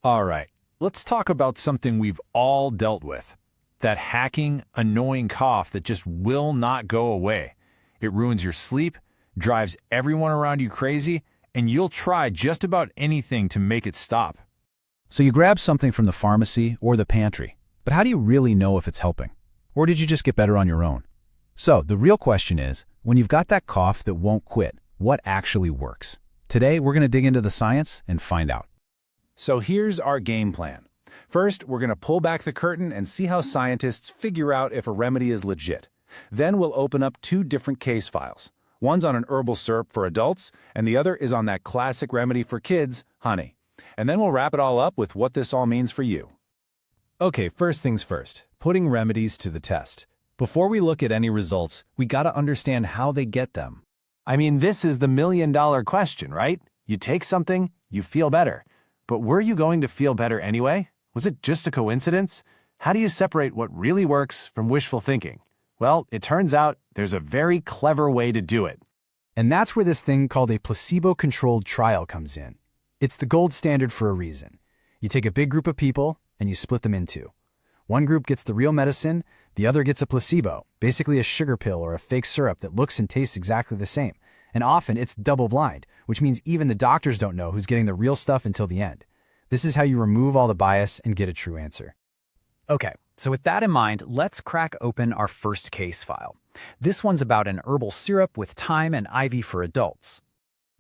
All right, let's talk about something we've all dealt with. That hacking, annoying cough that just will not go away. It ruins your sleep, drives everyone around you crazy, and you'll try just about anything to make it stop. So you grab something from the pharmacy or the pantry, but how do you really know if it's helping? Or did you just get better on your own? So the real question is, when you've got that cough that won't quit, what actually works? Today, we're going to dig into the science and find out. So here's our game plan. First, we're going to pull back the curtain and see how scientists figure out if a remedy is legit. Then we'll open up two different case files. One's on an herbal syrup for adults, and the other is on that classic remedy for kids, honey. And then we'll wrap it all up with what this all means for you. Okay, first things first, putting remedies to the test. Before we look at any results, we gotta understand how they get them. I mean, this is the million-dollar question, right? You take something, you feel better. But were you going to feel better anyway? Was it just a coincidence? How do you separate what really works from wishful thinking? Well, it turns out there's a very clever way to do it. And that's where this thing called a placebo-controlled trial comes in. It's the gold standard for a reason. You take a big group of people and you split them in two. One group gets the real medicine, the other gets a placebo, basically a sugar pill or a fake syrup that looks and tastes exactly the same. And often it's double-blind, which means even the doctors don't know who's getting the real stuff until the end. This is how you remove all the bias and get a true answer. Okay, so with that in mind, let's crack open our first case file. This one's about an herbal syrup with thyme and ivy for adults.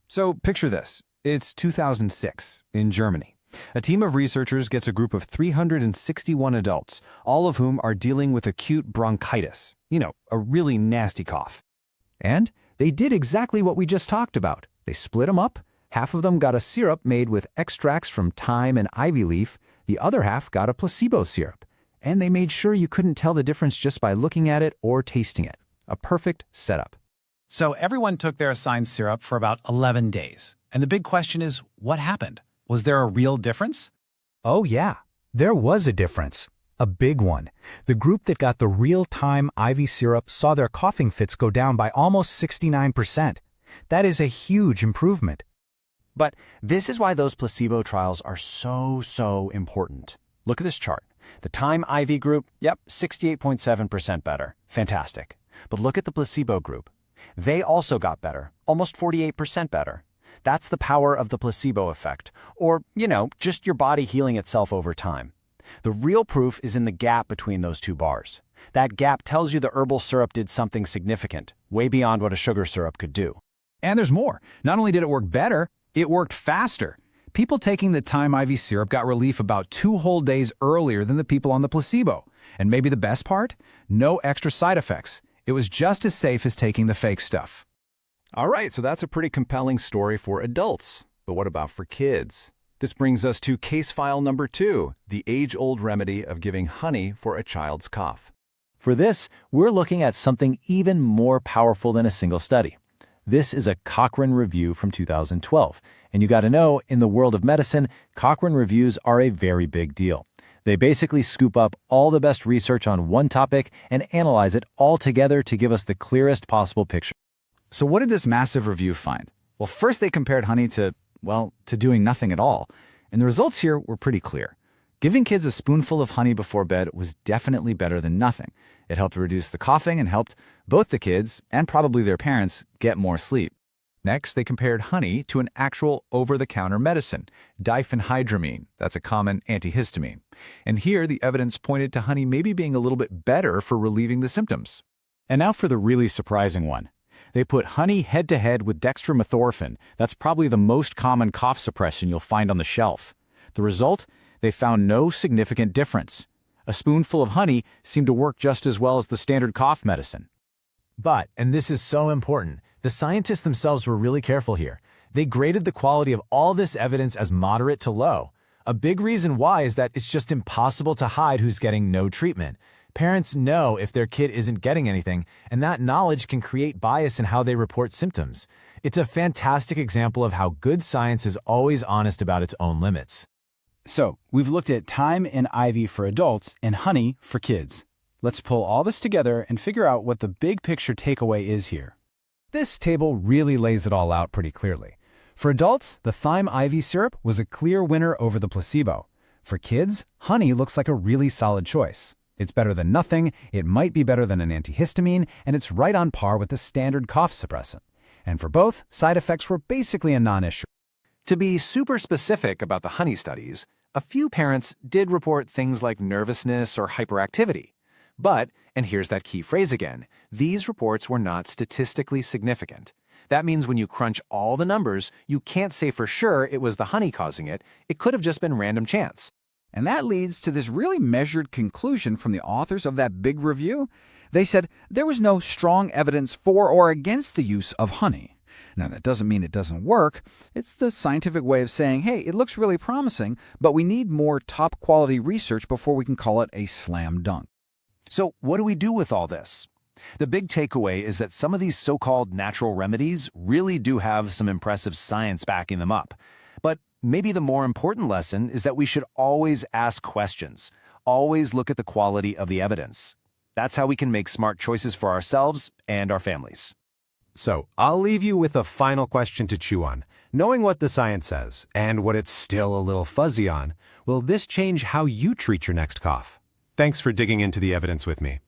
So picture this. It's 2006 in Germany. A team of researchers gets a group of 361 adults, all of whom are dealing with acute bronchitis. You know, a really nasty cough. And they did exactly what we just talked about. They split them up. Half of them got a syrup made with extracts from thyme and ivy leaf. The other half got a placebo syrup. And they made sure you couldn't tell the difference just by looking at it or tasting it. A perfect setup. So everyone took their assigned syrup for about 11 days. And the big question is, what happened? Was there a real difference? Oh yeah, there was a difference. A big one. The group that got the real thyme ivy syrup saw their coughing fits go down by almost 69%. That is a huge improvement. But this is why those placebo trials are so important. Look at this chart. The thyme ivy group, yep, 68.7% better. Fantastic. But look at the placebo group. They also got better, almost 48% better. That's the power of the placebo effect, or, just your body healing itself over time. The real proof is in the gap between those two bars. That gap tells you the herbal syrup did something significant, way beyond what a sugar syrup could do. And there's more. Not only did it work better, it worked faster. People taking the thyme ivy syrup got relief about 2 whole days earlier than the people on the placebo. And maybe the best part? No extra side effects. It was just as safe as taking the fake stuff. All right, so that's a pretty compelling story for adults. But what about for kids? This brings us to case file number 2, the age-old remedy of giving honey for a child's cough. For this, we're looking at something even more powerful than a single study. This is a Cochrane review from 2012. And you gotta know, in the world of medicine, Cochrane reviews are a very big deal. They basically scoop up all the best research on one topic and analyze it all together to give us the clearest possible picture. So what did this massive review find? Well, first they compared honey to doing nothing at all. And the results here were pretty clear. Giving kids a spoonful of honey before bed was definitely better than nothing. It helped reduce the coughing and helped both the kids, and probably their parents, get more sleep. Next, they compared honey to an actual over-the-counter medicine, diphenhydramine. That's a common antihistamine. And here, the evidence pointed to honey maybe being a little bit better for relieving the symptoms. And now for the really surprising one. They put honey head-to-head with dextromethorphan. That's probably the most common cough suppression you'll find on the shelf. The result? They found no significant difference. A spoonful of honey seemed to work just as well as the standard cough medicine. But, and this is so important, the scientists themselves were really careful here. They graded the quality of all this evidence as moderate to low. A big reason why is that it's just impossible to hide who's getting no treatment. Parents know if their kid isn't getting anything, and that knowledge can create bias in how they report symptoms. It's a fantastic example of how good science is always honest about its own limits. So, we've looked at thyme and ivy for adults and honey for kids. Let's pull all this together and figure out what the big picture takeaway is here. This table really lays it all out pretty clearly. For adults, the thyme ivy syrup was a clear winner over the placebo. For kids, honey looks like a really solid choice. It's better than nothing, it might be better than an antihistamine, and it's right on par with the standard cough suppressant. And for both, side effects were basically a non-issue. To be super specific about the honey studies, a few parents did report things like nervousness or hyperactivity. But, and here's that key phrase again, these reports were not statistically significant. That means when you crunch all the numbers, you can't say for sure it was the honey causing it. It could have just been random chance. And that leads to this really measured conclusion from the authors of that big review. They said there was no strong evidence for or against the use of honey. Now, that doesn't mean it doesn't work. It's the scientific way of saying, hey, it looks really promising, but we need more top-quality research before we can call it a slam dunk. So what do we do with all this? The big takeaway is that some of these so-called natural remedies really do have some impressive science backing them up. But maybe the more important lesson is that we should always ask questions, always look at the quality of the evidence. That's how we can make smart choices for ourselves and our families. So, I'll leave you with a final question to chew on. Knowing what the science says, and what it's still a little fuzzy on, will this change how you treat your next cough? Thanks for digging into the evidence with me.